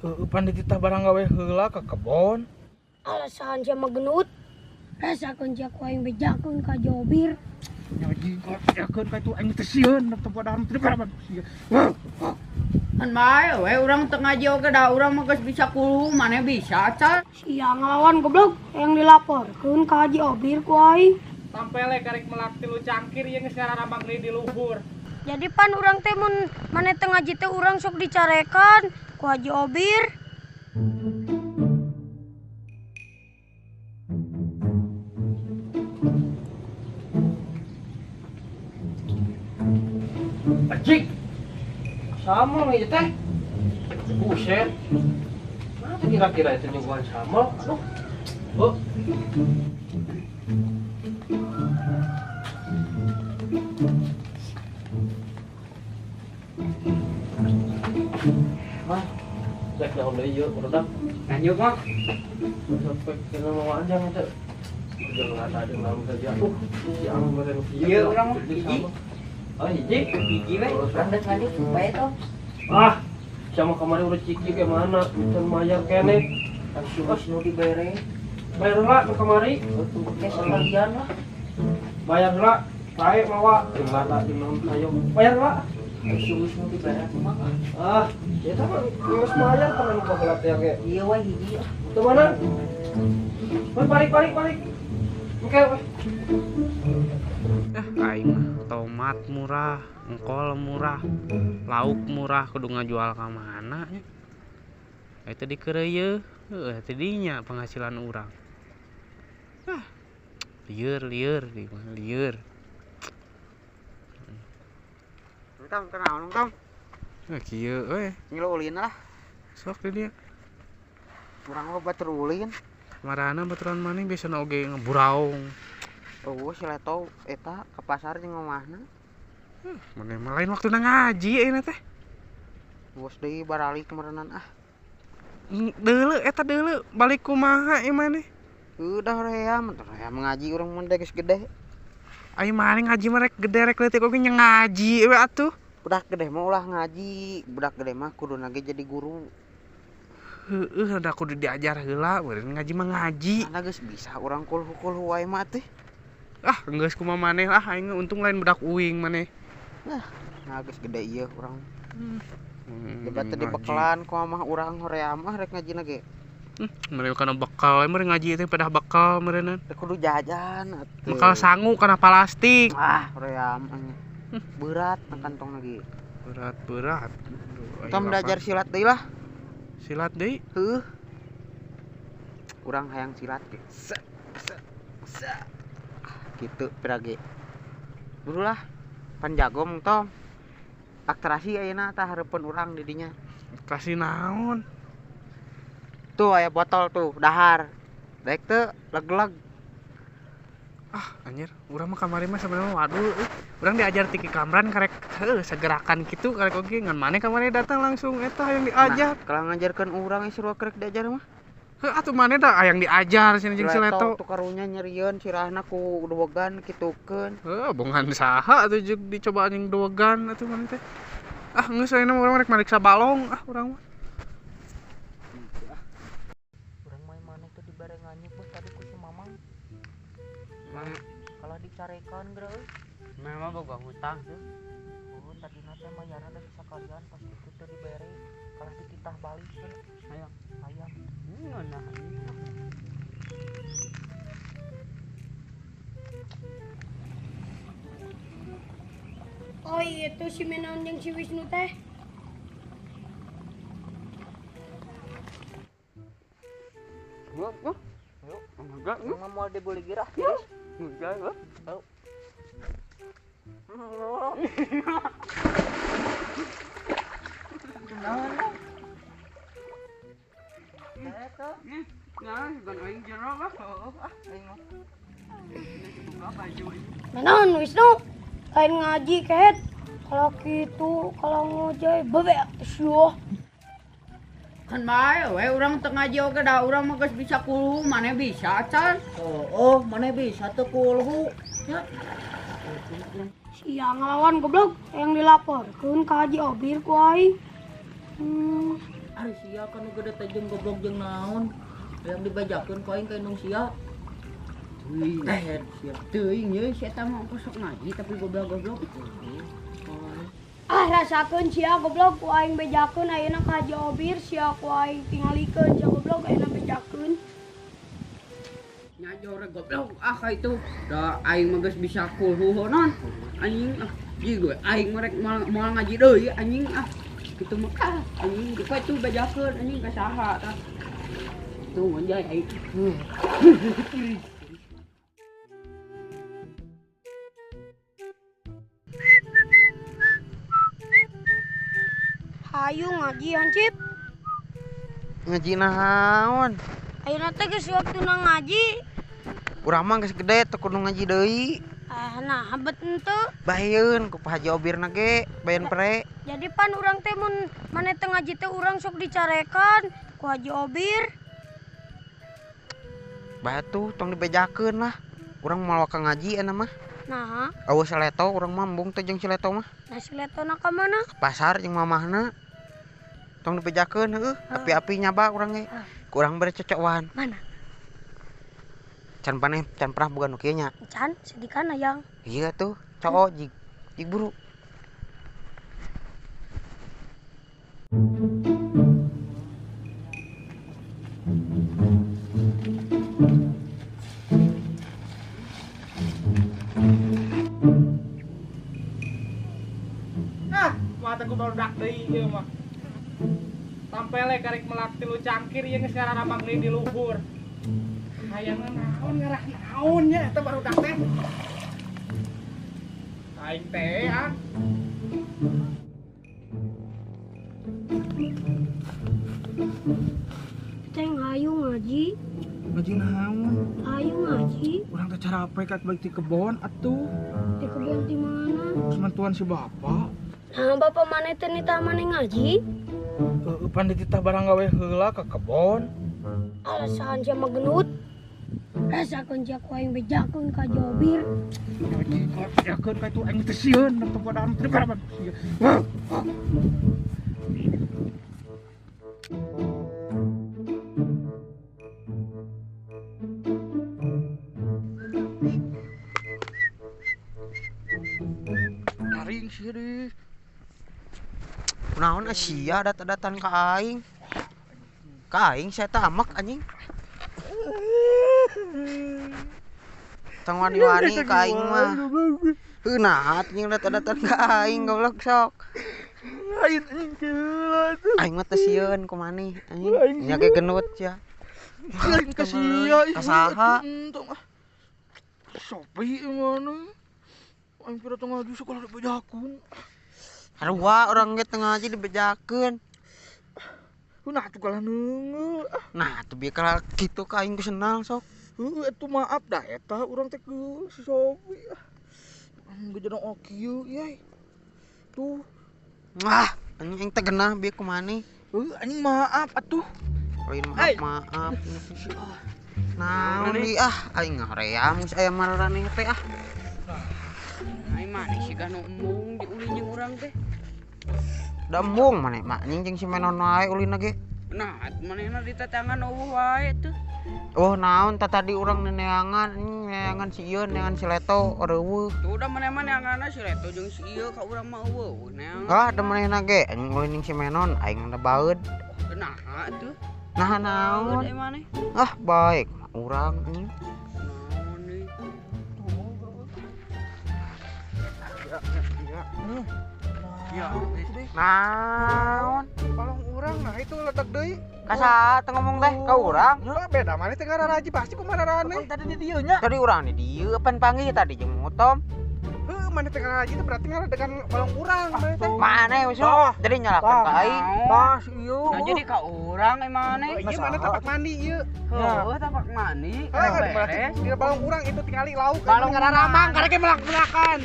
Panditita barang gawe heula ke kebon. Alasan sama genut. Rasa kunjak yang bejakun ka jobir. Nyaji kok yakeun ka itu aing teh sieun tempat dalam teh baraban sieun. Kan bae we urang teu ngaji oge da urang mah geus bisa kulu maneh bisa can. Siang ngelawan goblok yang dilaporkeun ka Haji Obir ku aing. Sampele karek melak tilu cangkir ieu geus ngarambang deui di luhur. Jadi pan urang teh mun maneh teu ngaji teh urang sok dicarekan ku Haji Obir. Ajik. Sama ieu teh. Buset. Mana kira-kira itu nyuguhan sama? Aduh. Oh. Mah, cek naon deui ieu udah. Lanjut mah. Sampai kena mau anjang itu. Jangan ada yang lalu saja. Siang bareng Ieu urang mah hiji. Oh, hiji. Hiji we urang geus ngaji bae to. Ah, sama kemarin udah ciki ke mana? Can mayar kene. Asuh nu dibere. Bayar lah ke kemari. Untuk ke sekalian lah. Bayar lah. Bae mawa. Tinggal lah di non ayo. Bayar lah. Asuh nu dibere kumaha. Ah, eta mah geus mayar kan nu bagelat ya ge. Ieu we hiji. Teu mana? Balik. Oke, weh. Aing mah tomat murah, engkol murah, lauk murah, kudu ngajual ka mana nya. Eta dikeureuy tadinya penghasilan urang. Lieur di mana lieur. Tom kenaon Tom? Kieu we, Ngilu ulin lah. sok di dieu. Urang loba ulin. Marana baturan maneh biasana oge ngeburaung. Oh, si Leto eta ke pasar jeung omahna. Maneh mah lain waktuna ngaji ayeuna teh. Bos deui baralik merenan ah. Deuleu balik kumaha ieu maneh? Udah ream ngaji urang mun geus gede. Ayo maneh ngaji mah rek gede rek leutik oge nya ngaji we atuh. Budak gede mah ulah ngaji, budak gede mah kuduna ge jadi guru. Heeh, udah kudu diajar heula, beureun ngaji mah ngaji. Mana geus bisa urang kulhu wae mah teh. Ah, geus kumaha maneh ah aing untung lain budak uing maneh. Nah geus gede ieu urang. Debat teh Ngaji. dibekelan ku mah urang hoream mah rek ngajina ge. Mereka kana bekal, mereka ngaji teh pada bekal meureunan. Teh kudu jajan atuh. Bekal sangu kana plastik. Ah, hoream berat nang kantong lagi. Berat. Tom belajar silat deui lah. Silat deui. Heuh. Urang hayang silat ge. Gitu pirage. Burulah panjagong Tom. Aktrasi ayeuna tah hareupeun urang di dinya. Kasih naon? Tuh aya botol tuh dahar. Daek teu leg-leg. Ah, anjir, urang mah kamari mah sebenarnya waduh, urang diajar ti Kamran karek segerakan kitu karek oge ngan maneh kamari datang langsung eta yang diajar. Nah, kalau ngajarkeun urang suruh karek diajar mah. Heuh atuh maneh da aya yang diajar cenah jeung si Leto. Tu karunya nyerieun sirahna ku duwegan kitukeun. Heuh bongan saha atuh jeung dicoba jeung duwegan atuh maneh teh. Ah, geus ayeuna urang rek mariksa balong ah urang mah. Urang main maneh tuh dibarengannya bos tadi ku si Mamang. Kalau dicarekan geura euy. Memang boga hutang tuh. Oh, tadi teh mayarna da bisa kalian pas itu teh dibere kalah dititah balik teh. Hayang. Nah, Oh iya tuh si Menon yang si Wisnu teh. Yuk. enggak. Enggak mau dibeli girah terus. Enggak, enggak. Tahu. Nah, ban aing jero mah. Menon Wisnu lain ngaji ket. Kalau gitu kalau ngojay bebe syuh. Kan bae we urang teu ngaji oge da urang mah geus bisa kulu maneh bisa can. Oh, maneh bisa teu kulu. Ya. Siang ngelawan goblok yang dilaporkeun ka Haji Obir ku aing. Ari sia kan gede teh jeung goblok jeung naon. Yang dibajakeun ku aing ka indung sia. Teuing sia. Teuing ye sia teh mah sok ngaji tapi goblok-goblok. Ah rasakeun sia goblok ku aing bejakeun ayeuna ka Haji Obir sia ku aing tingalikeun sia goblok ayeuna bejakeun. Nya jore goblok ka itu. Da aing mah geus bisa kulhuhonan. Anjing gue aing merek moal ngaji deui anjing kitu mah anjing dikoi tuh bejakeun anjing ka saha tah. Tuh ngonjay aing. Hayu ngaji hancip. Ngaji naon? Ayeuna teh geus waktuna ngaji. Urang mah geus gede teu kudu ngaji deui. Nah habet henteu. Baheun ku Pak Haji Obirna ge, bayan pre. Jadi pan urang teh mun maneh teu ngaji teh urang sok dicarekan ku Haji Obir. Batu tong dibejakeun lah. Urang moal ka ngaji eta mah. Nah, Aweus seleto urang mah embung teh jeung sileto mah. nah siletona ka mana? Ke pasar jeung mamahna. Tong dibejakeun heueuh, api-api nyaba urang ge. Ku urang bere cocokan. Mana? Can pernah boga nu kieu nya. Can sedikana yang. Iya tuh, cowok jig buru. Nah, mata ku baru dak deui ieu mah. Tampele karek melak tilu cangkir ieu geus ngaramang deui di luhur. Hayangna naon ngarah naon nya eta baru dak teh. Aing teh Teh hayu ngaji. Ngaji naon? Hayu ngaji. Urang teh cara apa ka balik ti kebon atuh. Di kebun di mana? Semantuan si bapak. Nah, bapak maneh teh nita maneh ngaji. Pan dititah barang gawe heula ka kebon. Alasan sia mah genut. Rasakeun sia ku aing bejakeun ka Haji Obir. Yakeun ka itu aing teh sieun teu padaan teu baraban. Taring sih deui. Kunaon sia dat-datan ka aing? Ka aing saya tamak anjing. Tong wani-wani ka aing mah. Heuh nahat jeung dat-datan ka aing goblok sok. Aing keula tuh. Aing mah teu sieun ku maneh anjing. Nya ge genut sia. Aing ka sia Ka saha? Sopi mana? Aing kira tengah di sekolah dibejakeun. Harua urang ge teu ngaji dibejakeun. Nah tuh kalah neungeul. Nah, teu bieu kala kitu ka aing geus senang sok. Heuh atuh maaf dah eta urang teh ke si Sopi. Geus jadi okieu yai. Tuh. Ah, anjing teh genah bieu ku maneh. Anjing maaf atuh. Lain maaf. Naon di aing ngaream geus aya mararane teh Ai maneh sih kan embung diulin jeung urang teh. Da embung maneh mak anjing jeung si menon wae ulina ge. Nah, manehna di tetangan eueuh wae tuh. Oh naon tadi urang neangan si ieu neangan si leto reueuh. Tuh udah maneh-maneh angana si Reto jeung si ieu ka urang mah eueuh neangan. Ah da manehna ge anjing ulin si menon aing da baeud. Nah tuh. Nah naon? Eueuh maneh. Ah baik urang anjing. Naon deui? Ya, Naon? palong urang nah itu letak deui. Kasa teu ngomong teh ka urang? Beda maneh teh ngaraji pasti kumararane. Tadi di dieu nya. Tadi urang di dieu pan panggih tadi jeung motom. Heuh maneh teh ngaraji teh berarti ngara dengan palong urang maneh teh. Maneh wis jadi nyalakeun ka aing. Pas ieu. Nah jadi ka urang maneh. Ieu maneh tapak mandi ieu. Heuh tapak mandi. Berarti di palong urang itu tingali lauk. Palong ngararamang karek melak-melakan.